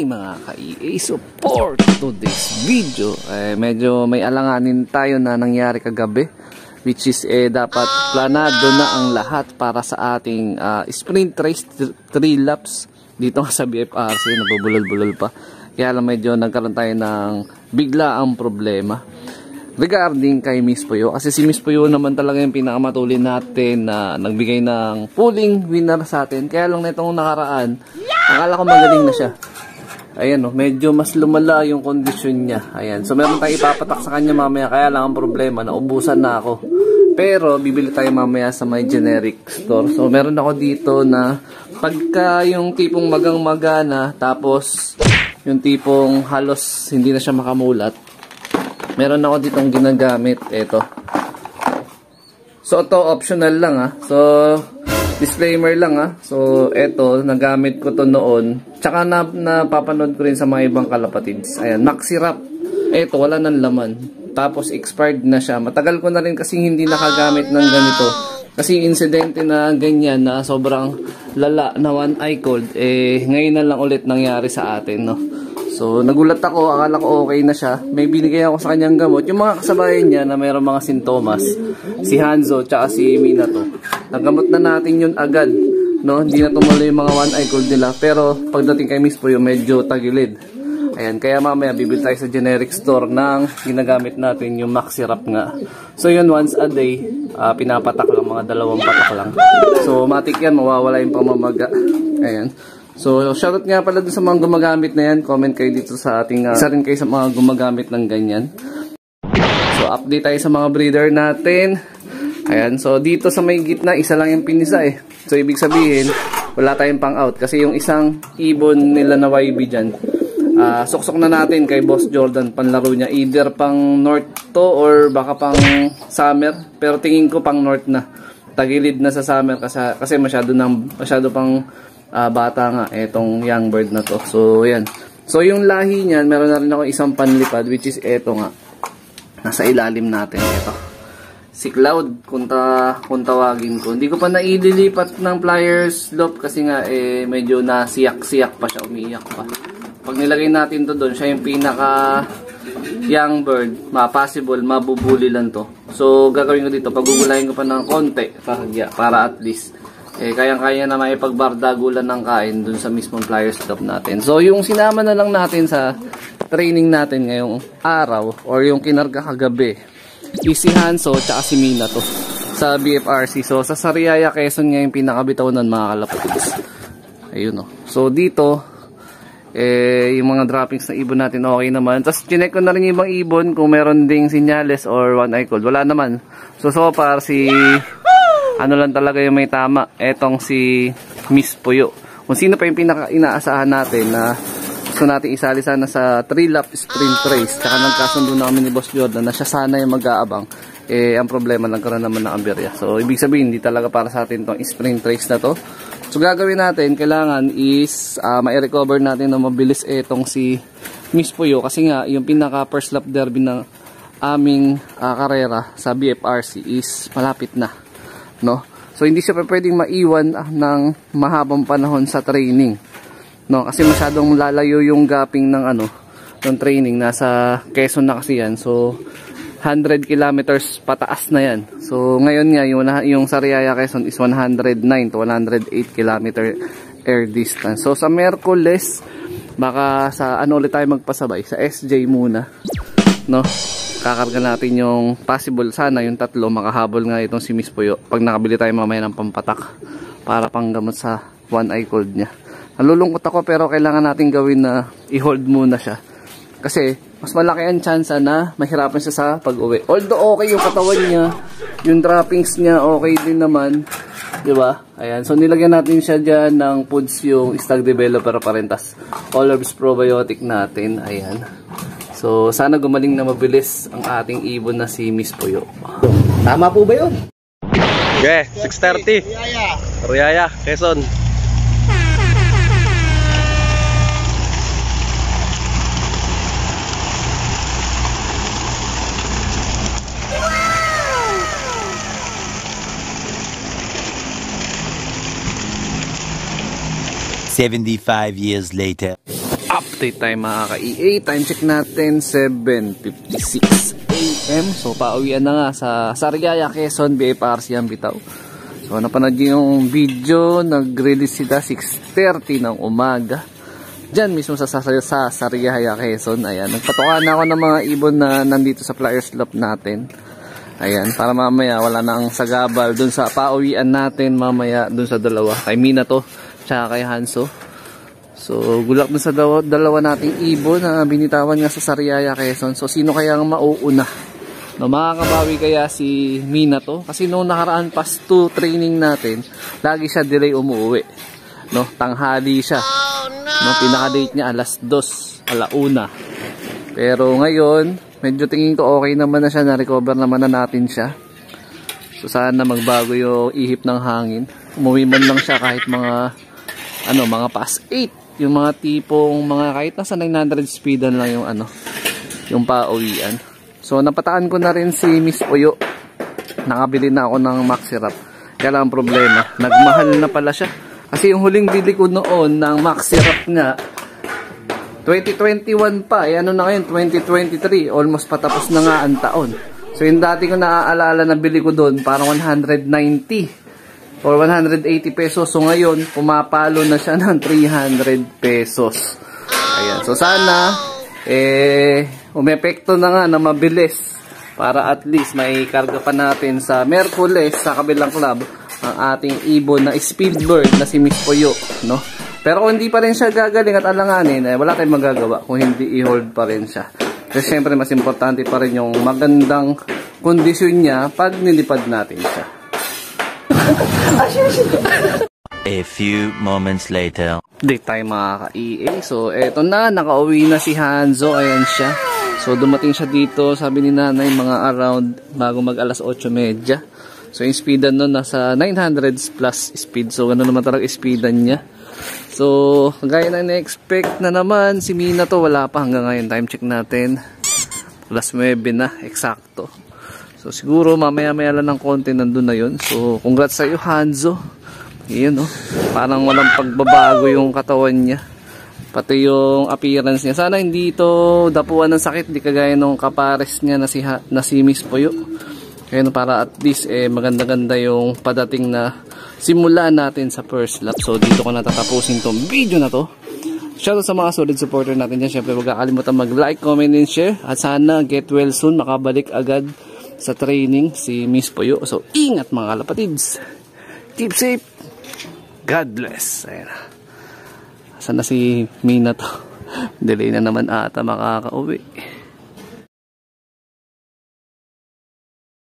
mga ka-EA support. Today's video medyo may alanganin tayo na nangyari kagabi, which is dapat planado na ang lahat para sa ating sprint race 3 laps dito sa BFRC. Nabubulol-bulol pa, kaya lang medyo nagkaroon tayo ng bigla ang problema regarding kay Miss Puyo, kasi si Miss Puyo naman talaga yung pinakamatulin natin na nagbigay ng pulling winner sa atin. Kaya lang nitong nakaraan, akala ko magaling na siya. Ayan, medyo mas lumala yung kondisyon niya. Ayan, so meron tayong ipapatak sa kanya mamaya. Kaya lang ang problema, naubusan na ako. Pero bibili tayo mamaya sa may generic store. So meron ako dito na pagka yung tipong magang-maga na, tapos yung tipong halos hindi na siya makamulat, meron ako ditong ginagamit. Ito. So ito optional lang So disclaimer lang So ito, nagamit ko to noon. Tsaka napapanood ko rin sa mga ibang kalapatids. Ayan, Maxi Wrap. Ito, wala nang laman. Tapos expired na siya. Matagal ko na rin kasi hindi nakagamit ng ganito. Kasi insidente na ganyan na sobrang lala na one eye cold, ngayon na lang ulit nangyari sa atin, no? So nagulat ako, akala ko okay na siya. May binigay ako sa kanyang gamot. Yung mga kasabayan niya na mayroong mga sintomas, si Hanzo tsaka si Minato, nagamot na natin yun agad, no? Hindi na tumuloy yung mga one eye cold nila. Pero pagdating kay Miss Puyo, medyo tagilid. Ayan, kaya mamaya bibili tayo sa generic store ng ginagamit natin, yung Maxi Wrap nga. So yun, once a day, pinapatak lang, mga 2 patak lang. So matik yan, mawawala yung pamamaga. Ayan. So shoutout nga pala dun sa mga gumagamit na yan. Comment kayo dito sa ating, isa rin kayo sa mga gumagamit ng ganyan. So update tayo sa mga breeder natin. Ayan, so dito sa may gitna, isa lang yung pinisa So ibig sabihin, wala tayong pang out. Kasi yung isang ibon nila na YB dyan, suksok na natin kay Boss Jordan, panlaro niya. Either pang north to or baka pang summer. Pero tingin ko pang north na. Tagilid na sa summer kasi masyado pang bata nga etong young bird na to. So yan. So yung lahi niyan, meron na rin ako isang panlipad, which is eto nga. Nasa ilalim natin ito. Si Cloud kung tawagin ko. Hindi ko pa naililipat ng pliers loop kasi nga medyo nasiyak-siyak pa siya, umiiyak pa. Pag nilagay natin to doon, siya yung pinaka young bird, possible mabubuli lang to. So gagawin ko dito, pagugulayin ko pa ng konti para at least kayang-kaya na maipagbardagulan ng kain dun sa mismong pliers stop natin. So yung sinama na lang natin sa training natin ngayong araw or yung kinarga kagabi is si Hanzo tsaka si Minato sa BFRC. So sa Sariaya, Quezon nga yung pinakabitaw nun, mga kalapatids. Ayun So dito yung mga droppings na ibon natin okay naman. Tapos chinek ko na rin yung ibang ibon kung meron ding sinyales or one eye cold. Wala naman. So far si ano lang talaga yung may tama, etong si Miss Puyo. Kung sino pa yung pinaka-inaasahan natin na gusto natin isali sana sa 3-lap sprint race, tsaka nagkasundo na kami ni Boss Jordan na siya sana yung mag-aabang, ang problema nagkaroon naman ng aberya. So ibig sabihin, hindi talaga para sa atin tong sprint race na to. So gagawin natin, kailangan is mai-recover natin na mabilis etong si Miss Puyo, kasi nga yung pinaka first lap derby ng aming karera sa BFRC is malapit na, no? So hindi siya pwedeng maiwan ng mahabang panahon sa training, no? Kasi masyadong lalayo yung gapping ng ng training. Nasa Quezon na kasi yan. So 100 kilometers pataas na yan. So ngayon nga yung Sariaya Quezon is 109 to 108 kilometer air distance. So sa Merkules, baka sa ulit tayo magpasabay, sa SJ muna, no? Kakarga natin yung possible, sana yung 3 makahabol nga itong si Miss Puyo pag nakabili tayo mamaya ng pampatak para panggamot sa one eye cold niya. Nalulungkot ako, pero kailangan natin gawin na i-hold muna siya kasi mas malaki ang chance na mahirapan siya sa pag-uwi. Although okay yung katawan niya, yung droppings niya okay din naman, di ba? Ayan, so nilagyan natin siya dyan ng foods, yung Stag Developer pa rin, tas All Herbs Probiotic natin. Ayan. So, sana gumaling na mabilis ang ating ibon na si Miss Puyo. Tama po ba yun? Okay, 6:30. Sariaya, Quezon. Wow! 75 years later. Update time mga ka-EA. Time check natin 7:56 AM. So pauwian na nga sa Sariaya, Quezon, BFRC ang bitaw. So napanood yung video, nag-release sila 6:30 ng umaga. Diyan mismo sa Sariaya, Quezon. Ayan, nagpatukan na ako ng mga ibon na nandito sa flyers loft natin. Ayan, para mamaya wala na ang sagabal dun sa pauwian natin mamaya dun sa dalawa. Kay Minato, tsaka kay Hanso. So, gulak dun sa dalawa nating ibon na binitawan nga sa Sariaya, Quezon. So, sino kaya ang mauuna? No, makakabawi kaya si Minato? Kasi noong nakaraan past 2 training natin, lagi siya delay umuwi. No, tanghali siya. No, pinaka-date niya alas 2, alauna. Pero ngayon, medyo tingin ko okay naman na siya, na-recover naman na natin siya. So, sana magbago yung ihip ng hangin. Umuwi man lang siya kahit mga past 8. Yung mga tipong kahit nasa 900 speedan lang yung pauwian. So napataan ko na rin si Miss Puyo. Nakabili na ako ng Maxi Wrap. Kaya lang ang problema, nagmahal na pala siya. Kasi yung huling bili ko noon ng Maxi Wrap nga 2021 pa, ano na ngayon 2023, almost patapos na nga ang taon. So yung dati ko naaalala na bili ko doon parang 190 or 180 pesos. So ngayon, pumapalo na siya ng 300 pesos. Ayan. So sana, umepekto na nga na mabilis. Para at least may karga pa natin sa Merkules sa kabilang club ang ating ibon na Speedbird na si Miss Puyo. No? Pero kung hindi pa rin siya gagaling at alanganin, wala tayong magagawa kung hindi i-hold pa rin siya. Kasi syempre mas importante pa rin yung magandang kondisyon niya pag nilipad natin siya. A few moments later. Date tayo mga ka-EA. So eto na, nakauwi na si Hanzo. Ayan siya. So dumating siya dito, sabi ni nanay mga around bago mag alas 8:30. So yung speedan nun nasa 900 plus speed. So gano'n naman talaga speedan niya. So gaya na na-expect na naman si Minato, wala pa hanggang ngayon. Time check natin alas 9 na, eksakto. So siguro mamaya-maya lang ng konti nandun na yun. So congrats sa iyo Hanzo. Iyon parang walang pagbabago yung katawan niya. Pati yung appearance niya. Sana hindi ito dapuan ng sakit. Di kagaya nung kapares niya na si Miss Puyo. Kaya para at least maganda-ganda yung padating na simula natin sa first lap. So dito ko natatapusin tong video na to. Shoutout sa mga solid supporter natin dyan. Siyempre huwag kakalimutan mag-like, comment, and share. At sana get well soon. Makabalik agad sa training si Miss Puyo. So ingat mga kalapatids. Keep safe. God bless. Ayan. Asan na si Minato? Delay na naman ata makakauwi.